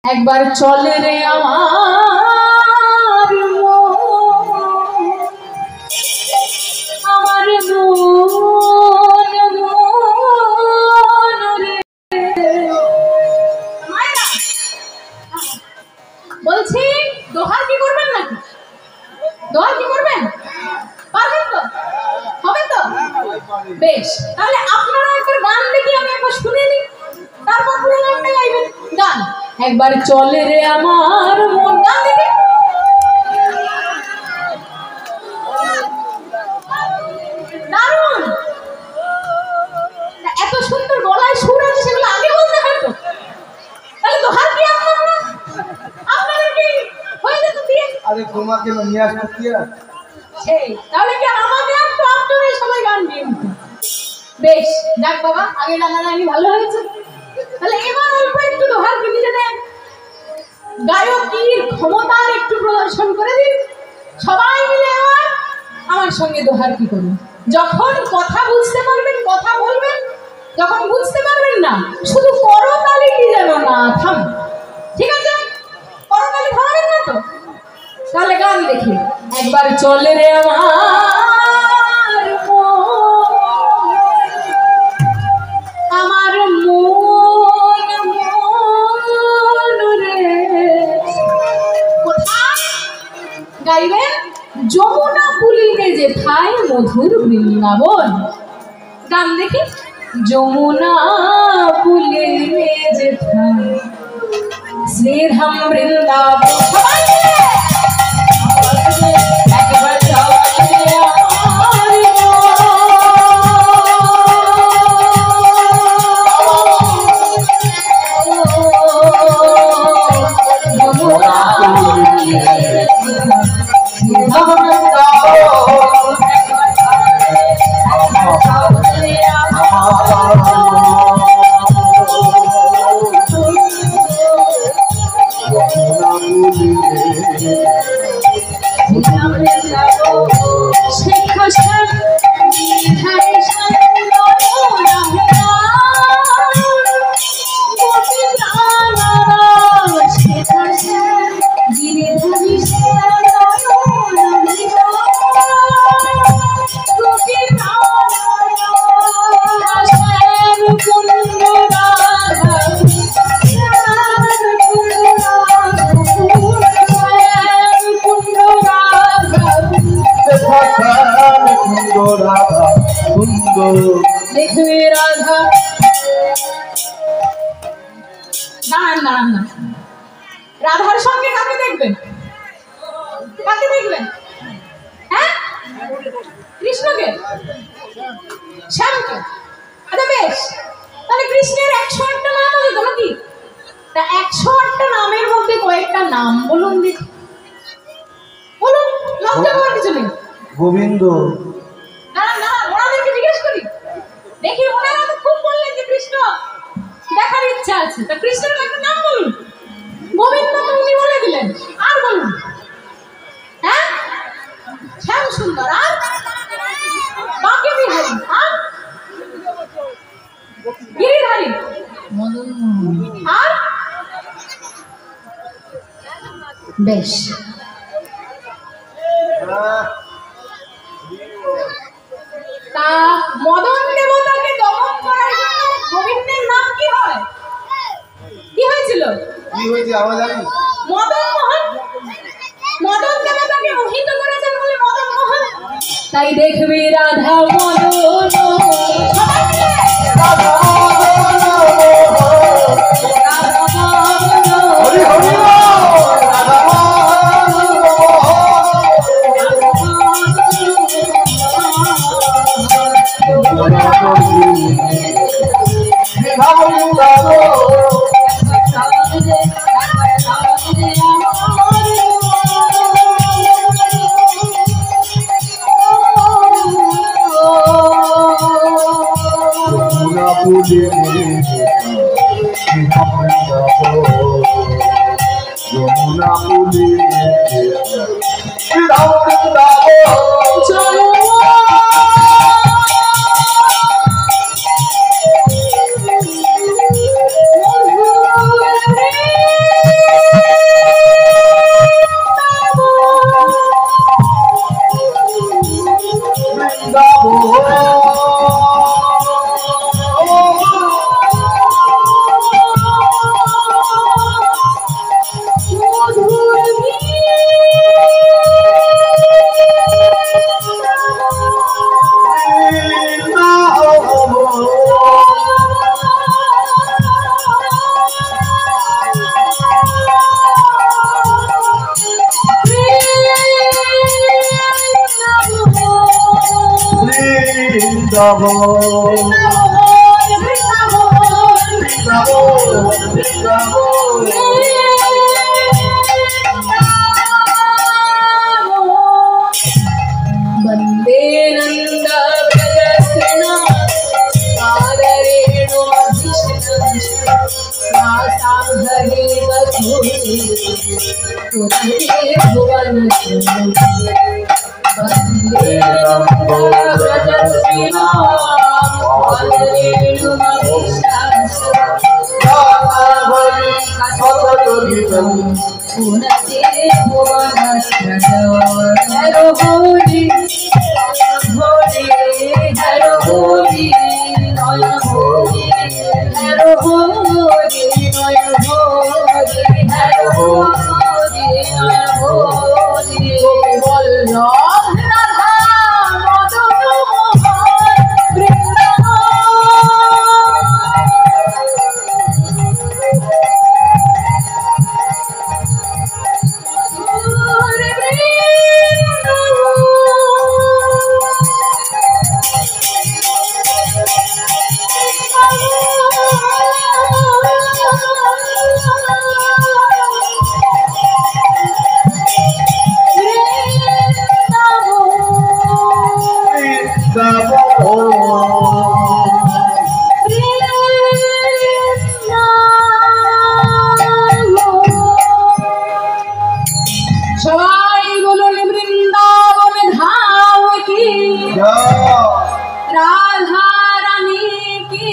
একবার চলে রে আমার বলছি দোহার কি করবেন নাকি? দোহার কি করবেন? পারবেন তো? হবে তো? বেশ, তাহলে আপনারা একবার গান দেখি, আমি একবার শুনে নিই, তারপর পুরো গানটা গাইবেন। গান একবার চলে রে আমার মন, গান দেখি। দারুণ, এত সুন্দর গলায় সুর আছে, সেগুলো আগে বলতে হয় তো। তাহলে দোহার কি আপনাদের কি হয়ে যেত দিয়ে? আরে তোমাকে নিয়ে আসতে কি আছে? সেই তাহলে কি আমাকে আর তো আপনারা সবাই গান দিয়ে দিতে। বেশ, যাক বাবা, আগে গানাগানি ভালো হয়েছে। তাহলে এবার অল্প একটু দোহার কি নিজেদের গায়কির ক্ষমতার একটু প্রদর্শন করে দিন সবাই মিলে। এবার আমার সঙ্গে দোহার কি করুন। যখন কথা বুঝতে পারবেন কথা বলবেন, যখন বুঝতে পারবেন না শুধু করতালিটি যেন না থাম, ঠিক আছে? করতালি থামাবেন না তো? তাহলে গান দেখি। একবার চলে রে আমার মন রে, কোথায় গাইবেন? যমুনা পুলিনে যেথায় মধুর বৃন্দাবন। গান দেখি। যমুনা পুলিনে যেথায় শ্রীধাম বৃন্দাবন। একবার চলে দেখবে রাধা। দাঁড়ান দাঁড়ান না, রাধার সঙ্গে কাকে দেখবেন? কাকে দেখবেন? হ্যাঁ, কৃষ্ণকে, শ্যামকে। আচ্ছা বেশ, তাহলে কৃষ্ণের 108টা নাম আছে তো নাকি? তা 108টা নামের মধ্যে কয়েকটা নাম বলুন দেখি, বলুন, লজ্জা পাওয়ার কিছু নেই। গোবিন্দ। না না, ওনাদেরকে জিজ্ঞেস করি দেখি, ওনারা তো খুব বললেন যে কৃষ্ণ দেখার ইচ্ছা আছে। তা কৃষ্ণের একটা নাম বলুন। গোবিন্দ তো উনি বলে দিলেন, আর বলুন। হ্যাঁ, শ্যাম সুন্দর, আর বাকি বিহারী, আর গিরিধারী, আর বেশ। তা মদন দেবতাকে দমন করার জন্য গোবিন্দের নাম কি হয়? কি হয়েছিল? কি হয়েছে আমরা জানি। মদন মোহন। মদন দেবতাকে মোহিত করেছেন বলে মদন মোহন। তাই দেখবি রাধা মদন, সবাই মিলে রাধা মদন, রাধা মদন, হরি হরি রাধা वंदे नंद व्रजस्ना साधरे भुवन वंदे व्रजस्ना पुनते भुवन हरो होली होली हरो होली नय होली हरो होली नय होली हरो होली नय होली वल्लभ राधा मदन मोहन সবাই বলুন বৃন্দাবন ধাম কি রাধা রানী কি